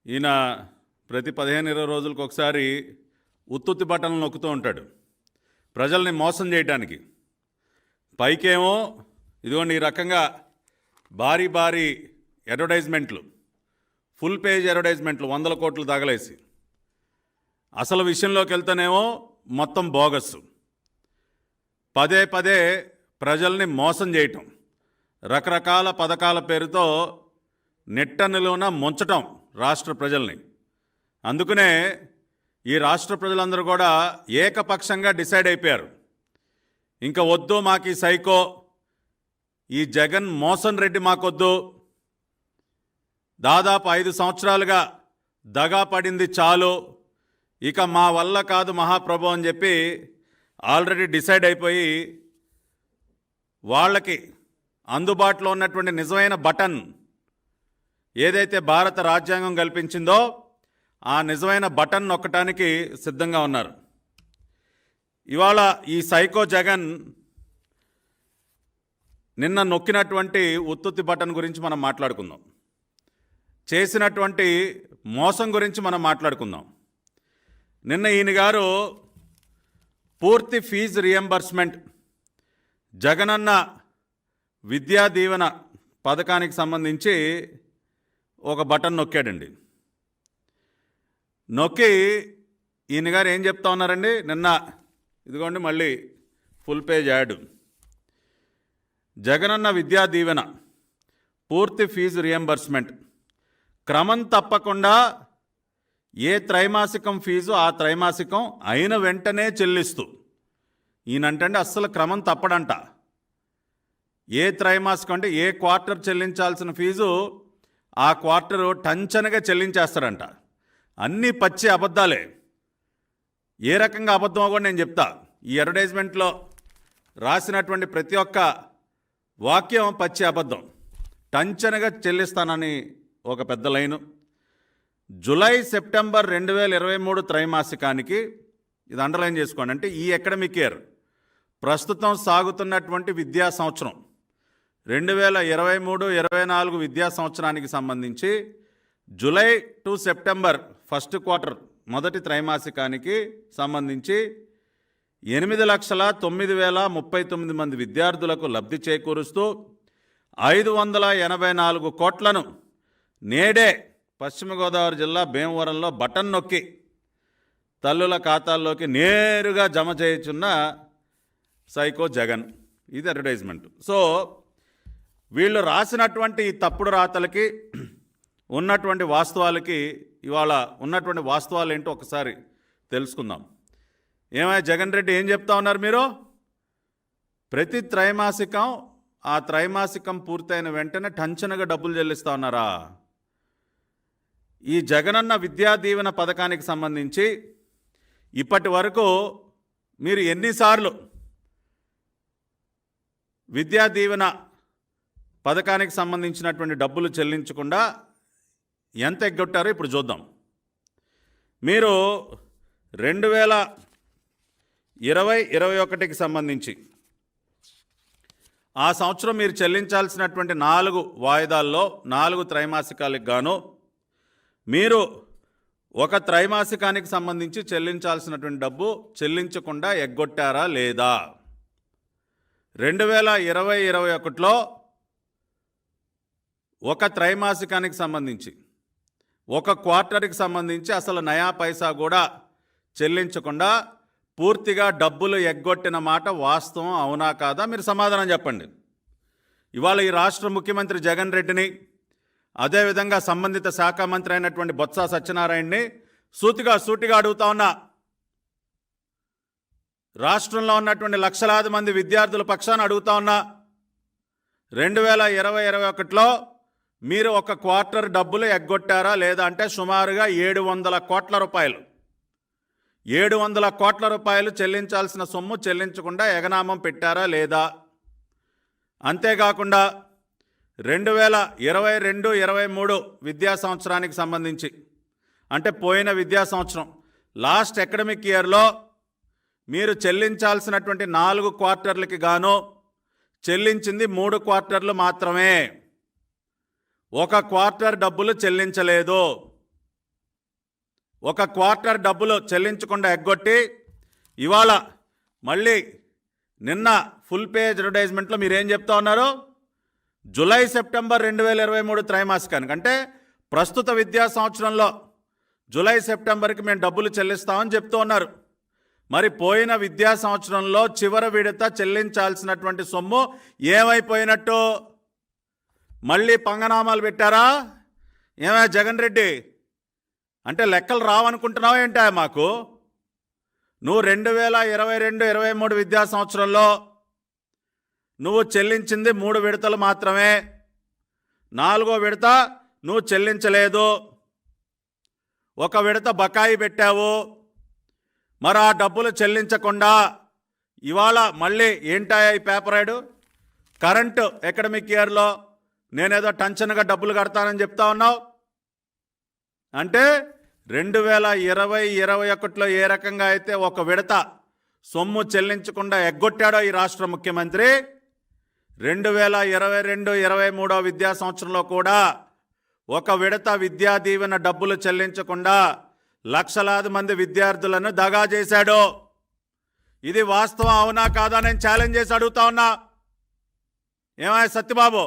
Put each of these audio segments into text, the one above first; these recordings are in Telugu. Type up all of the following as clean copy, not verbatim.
ఈయన ప్రతి 15-20 రోజులకు ఒకసారి ఉత్తుత్తి బటన్లు నొక్కుతూ ఉంటాడు ప్రజల్ని మోసం చేయడానికి. పైకేమో ఇదిగోండి ఈ రకంగా భారీ భారీ అడ్వర్టైజ్మెంట్లు, ఫుల్ పేజ్ అడ్వర్టైజ్మెంట్లు 100 కోట్లు తగలేసి, అసలు విషయంలోకి వెళ్తేనేమో మొత్తం బోగస్. పదే పదే ప్రజల్ని మోసం చేయటం, రకరకాల పథకాల పేరుతో నెట్టనిలోన ముంచటం రాష్ట్ర ప్రజల్ని. అందుకనే ఈ రాష్ట్ర ప్రజలందరూ కూడా ఏకపక్షంగా డిసైడ్ అయిపోయారు, ఇంకా వద్దు మాకు ఈ సైకో, ఈ జగన్ మోసన్ రెడ్డి మాకొద్దు, దాదాపు 5 సంవత్సరాలుగా దగా పడింది చాలు, ఇక మా వల్ల కాదు మహాప్రభు అని చెప్పి ఆల్రెడీ డిసైడ్ అయిపోయి వాళ్ళకి అందుబాటులో ఉన్నటువంటి నిజమైన బటన్ ఏదైతే భారత రాజ్యాంగం కల్పించిందో ఆ నిజమైన బటన్ నొక్కటానికి సిద్ధంగా ఉన్నారు. ఇవాళ ఈ సైకో జగన్ నిన్న నొక్కినటువంటి ఉత్తుత్తి బటన్ గురించి మనం మాట్లాడుకుందాం, చేసినటువంటి మోసం గురించి మనం మాట్లాడుకుందాం. నిన్న ఈయన గారు పూర్తి ఫీజు రియంబర్స్మెంట్ జగనన్న విద్యా దీవెన పథకానికి సంబంధించి ఒక బటన్ నొక్కాడండి. నొక్కి ఈయన గారు ఏం చెప్తా ఉన్నారండి నిన్న, ఇదిగోండి మళ్ళీ full page add. Jagananna Vidya Deevena పూర్తి ఫీజు రియంబర్స్మెంట్ క్రమం తప్పకుండా ఏ త్రైమాసికం ఫీజు ఆ త్రైమాసికం అయిన వెంటనే చెల్లిస్తూ, ఈయనంటే అస్సలు క్రమం తప్పడంట. ఏ త్రైమాసికం అంటే ఏ క్వార్టర్ చెల్లించాల్సిన ఫీజు ఆ క్వార్టరు టంచనగా చెల్లించేస్తాడంట. అన్నీ పచ్చి అబద్ధాలే. ఏ రకంగా అబద్ధమో కూడా నేను చెప్తా. ఈ అడ్వర్టైజ్మెంట్లో రాసినటువంటి ప్రతి ఒక్క వాక్యం పచ్చి అబద్ధం. టంచనగా చెల్లిస్తానని ఒక పెద్ద లైను. జూలై సెప్టెంబర్ 2023 త్రైమాసికానికి, ఇది అండర్లైన్ చేసుకోండి, అంటే ఈ అకాడమిక్ ఇయర్ ప్రస్తుతం సాగుతున్నటువంటి విద్యా సంవత్సరం 2023-24 విద్యా సంవత్సరానికి సంబంధించి July to September first quarter మొదటి త్రైమాసికానికి సంబంధించి 8,09,039 మంది విద్యార్థులకు లబ్ధి చేకూరుస్తూ 584 కోట్లను నేడే పశ్చిమ గోదావరి జిల్లా భీమవరంలో బటన్ నొక్కి తల్లుల ఖాతాల్లోకి నేరుగా జమ చేయుచున్న సైకో జగన్. ఇది అడ్వర్టైజ్మెంట్. సో వీళ్ళు రాసినటువంటి ఈ తప్పుడు రాతలకి ఉన్నటువంటి వాస్తవాలకి ఇవాళ ఉన్నటువంటి వాస్తవాలు ఏంటో ఒకసారి తెలుసుకుందాం. ఏమయ్య జగన్ రెడ్డి ఏం చెప్తా ఉన్నారు మీరు? ప్రతి త్రైమాసికం ఆ త్రైమాసికం పూర్తయిన వెంటనే టంచనగా డబ్బులు చెల్లిస్తూ ఉన్నారా? ఈ జగనన్న విద్యా దీవెన పథకానికి సంబంధించి ఇప్పటి వరకు మీరు ఎన్నిసార్లు విద్యా దీవెన పథకానికి సంబంధించినటువంటి డబ్బులు చెల్లించకుండా ఎంత ఎగ్గొట్టారో ఇప్పుడు చూద్దాం. మీరు 2020-21కి సంబంధించి ఆ సంవత్సరం మీరు చెల్లించాల్సినటువంటి 4 వాయిదాల్లో 4 త్రైమాసికాలకు గాను మీరు ఒక త్రైమాసికానికి సంబంధించి చెల్లించాల్సినటువంటి డబ్బు చెల్లించకుండా ఎగ్గొట్టారా లేదా? 2020-21లో ఒక త్రైమాసికానికి సంబంధించి ఒక క్వార్టర్కి సంబంధించి అసలు నయా పైసా కూడా చెల్లించకుండా పూర్తిగా డబ్బులు ఎగ్గొట్టిన మాట వాస్తవం అవునా కాదా? మీరు సమాధానం చెప్పండి. ఇవాళ ఈ రాష్ట్ర ముఖ్యమంత్రి జగన్ రెడ్డిని, అదేవిధంగా సంబంధిత శాఖ మంత్రి అయినటువంటి బొత్స సత్యనారాయణని సూటిగా అడుగుతా ఉన్నా, రాష్ట్రంలో ఉన్నటువంటి లక్షలాది మంది విద్యార్థుల పక్షాన అడుగుతా ఉన్నా, 2020-21లో మీరు ఒక క్వార్టర్ డబ్బులు ఎగ్గొట్టారా లేదా? అంటే సుమారుగా 700 కోట్ల రూపాయలు, 700 కోట్ల రూపాయలు చెల్లించాల్సిన సొమ్ము చెల్లించకుండా ఎగనామం పెట్టారా లేదా? అంతేకాకుండా 2022-23 విద్యా సంవత్సరానికి సంబంధించి, అంటే పోయిన విద్యా సంవత్సరం లాస్ట్ అకాడమిక్ ఇయర్లో మీరు చెల్లించాల్సినటువంటి 4 క్వార్టర్లకి గాను చెల్లించింది 3 క్వార్టర్లు మాత్రమే. ఒక క్వార్టర్ డబ్బులు చెల్లించలేదు. ఒక క్వార్టర్ డబ్బులు చెల్లించకుండా ఎగ్గొట్టి ఇవాళ మళ్ళీ నిన్న ఫుల్ పేజ్ అడ్వర్టైజ్మెంట్లో మీరేం చెప్తా ఉన్నారు? జూలై సెప్టెంబర్ 2023 త్రైమాసికానికి, అంటే ప్రస్తుత విద్యా సంవత్సరంలో జూలై సెప్టెంబర్కి మేము డబ్బులు చెల్లిస్తామని చెప్తూ ఉన్నారు. మరి పోయిన విద్యా సంవత్సరంలో చివరి విడత చెల్లించాల్సినటువంటి సొమ్ము ఏమైపోయినట్టు? మళ్ళీ పంగనామాలు పెట్టారా? ఏమయ్య జగన్ రెడ్డి, అంటే లెక్కలు రావనుకుంటున్నావా ఏంటా మాకు? నువ్వు 2022-23 విద్యా సంవత్సరంలో నువ్వు చెల్లించింది 3 విడతలు మాత్రమే. 4వ విడత నువ్వు చెల్లించలేదు. 1 విడత బకాయి పెట్టావు. మరి ఆ డబ్బులు చెల్లించకుండా ఇవాళ మళ్ళీ ఏంటాయా ఈ పేపర్ యాడ్? కరెంటు అకాడమిక్ ఇయర్లో నేనేదో టెన్షన్గా డబ్బులు కడతానని చెప్తా ఉన్నావు. అంటే 2020-21లో ఏ రకంగా అయితే 1 విడత సొమ్ము చెల్లించకుండా ఎగ్గొట్టాడో ఈ రాష్ట్ర ముఖ్యమంత్రి, 2022-23 విద్యా సంవత్సరంలో కూడా 1 విడత విద్యా దీవెన డబ్బులు చెల్లించకుండా లక్షలాది మంది విద్యార్థులను దగా చేశాడు. ఇది వాస్తవం అవునా కాదా నేను ఛాలెంజ్ చేసి అడుగుతా ఉన్నా. ఏమయ్య సత్యబాబు,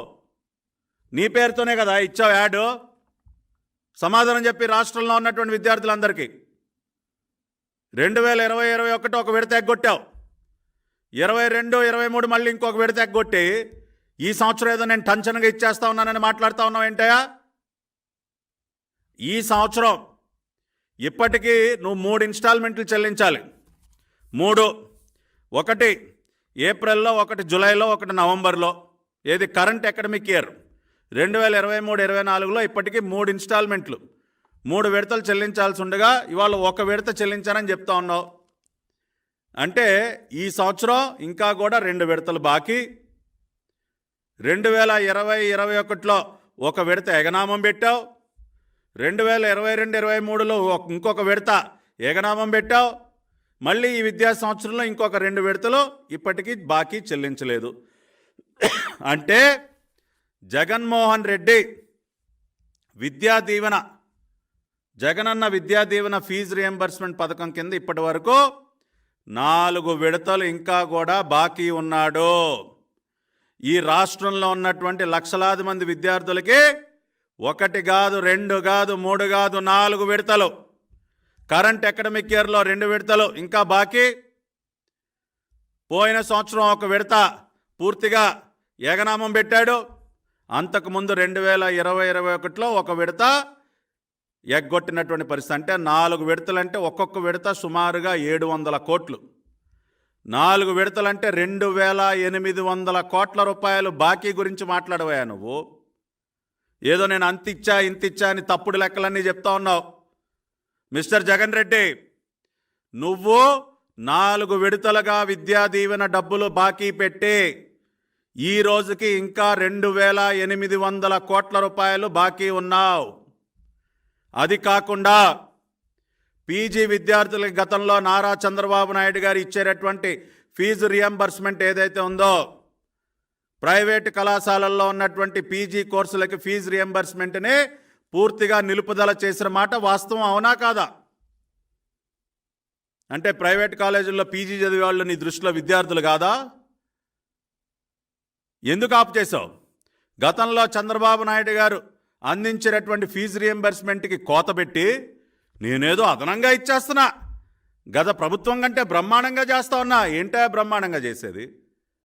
నీ పేరుతోనే కదా ఇచ్చావు యాడ్? సమాధానం చెప్పి రాష్ట్రంలో ఉన్నటువంటి విద్యార్థులందరికీ. 2020-21 1 విడత ఎగ్గొట్టావు. 22-23 మళ్ళీ ఇంకొక విడత ఎగ్గొట్టి ఈ సంవత్సరం ఏదో నేను టెన్షన్గా ఇచ్చేస్తా ఉన్నానని మాట్లాడుతూ ఉన్నావు ఏంటయ్యా? ఈ సంవత్సరం ఇప్పటికీ నువ్వు 3 ఇన్స్టాల్మెంట్లు చెల్లించాలి. 3, 1 ఏప్రిల్లో, 1 జూలైలో, 1 నవంబర్లో. ఏది కరెంట్ అకాడమిక్ ఇయర్ 2023-24లో ఇప్పటికీ 3 ఇన్స్టాల్మెంట్లు, 3 విడతలు చెల్లించాల్సి ఉండగా ఇవాళ 1 విడత చెల్లించానని చెప్తా ఉన్నావు. అంటే ఈ సంవత్సరం ఇంకా కూడా 2 విడతలు బాకీ. 2020-21లో 1 విడత ఎగనామం పెట్టావు. 2022-23లో ఇంకొక విడత ఎగనామం పెట్టావు. మళ్ళీ ఈ విద్యా సంవత్సరంలో ఇంకొక 2 విడతలు ఇప్పటికీ బాకీ చెల్లించలేదు. అంటే జగన్మోహన్ రెడ్డి విద్యా దీవెన, జగనన్న విద్యా దీవెన ఫీజు రియంబర్స్మెంట్ పథకం కింద ఇప్పటి వరకు 4 విడతలు ఇంకా కూడా బాకీ ఉన్నాడు. ఈ రాష్ట్రంలో ఉన్నటువంటి లక్షలాది మంది విద్యార్థులకి 1 కాదు, 2 కాదు, 3 కాదు, 4 విడతలు. కరెంట్ అకాడమిక్ ఇయర్లో 2 విడతలు ఇంకా బాకీ. పోయిన సంవత్సరం 1 విడత పూర్తిగా ఏకనామం పెట్టాడు. అంతకుముందు 2020-21లో 1 విడత ఎగ్గొట్టినటువంటి పరిస్థితి. అంటే 4 విడతలంటే ఒక్కొక్క విడత సుమారుగా 700 కోట్లు. 4 విడతలంటే 2800 కోట్ల రూపాయలు బాకీ గురించి మాట్లాడవా నువ్వు? ఏదో నేను అంతిచ్చా ఇంతిచ్చా అని తప్పుడు లెక్కలన్నీ చెప్తా ఉన్నావు. మిస్టర్ జగన్ రెడ్డి, నువ్వు 4 విడతలుగా విద్యా దీవెన డబ్బులు బాకీ పెట్టి ఈ రోజుకి ఇంకా 2800 కోట్ల రూపాయలు బాకీ ఉన్నావు. అది కాకుండా పీజీ విద్యార్థులకి గతంలో నారా చంద్రబాబు నాయుడు గారు ఇచ్చేటటువంటి ఫీజు రియంబర్స్మెంట్ ఏదైతే ఉందో, ప్రైవేటు కళాశాలల్లో ఉన్నటువంటి పీజీ కోర్సులకి ఫీజు రియంబర్స్మెంట్ని పూర్తిగా నిలుపుదల చేసిన మాట వాస్తవం అవునా కాదా? అంటే ప్రైవేట్ కాలేజీల్లో పీజీ చదివే వాళ్ళు నీ దృష్టిలో విద్యార్థులు కాదా? ఎందుకు ఆపు చేసావు? గతంలో చంద్రబాబు నాయుడు గారు అందించినటువంటి ఫీజు రియంబర్స్మెంట్కి కోత పెట్టి నేనేదో అదనంగా ఇచ్చేస్తున్నా, గత ప్రభుత్వం కంటే బ్రహ్మాండంగా చేస్తా ఉన్నా. ఏంటో బ్రహ్మాండంగా చేసేది?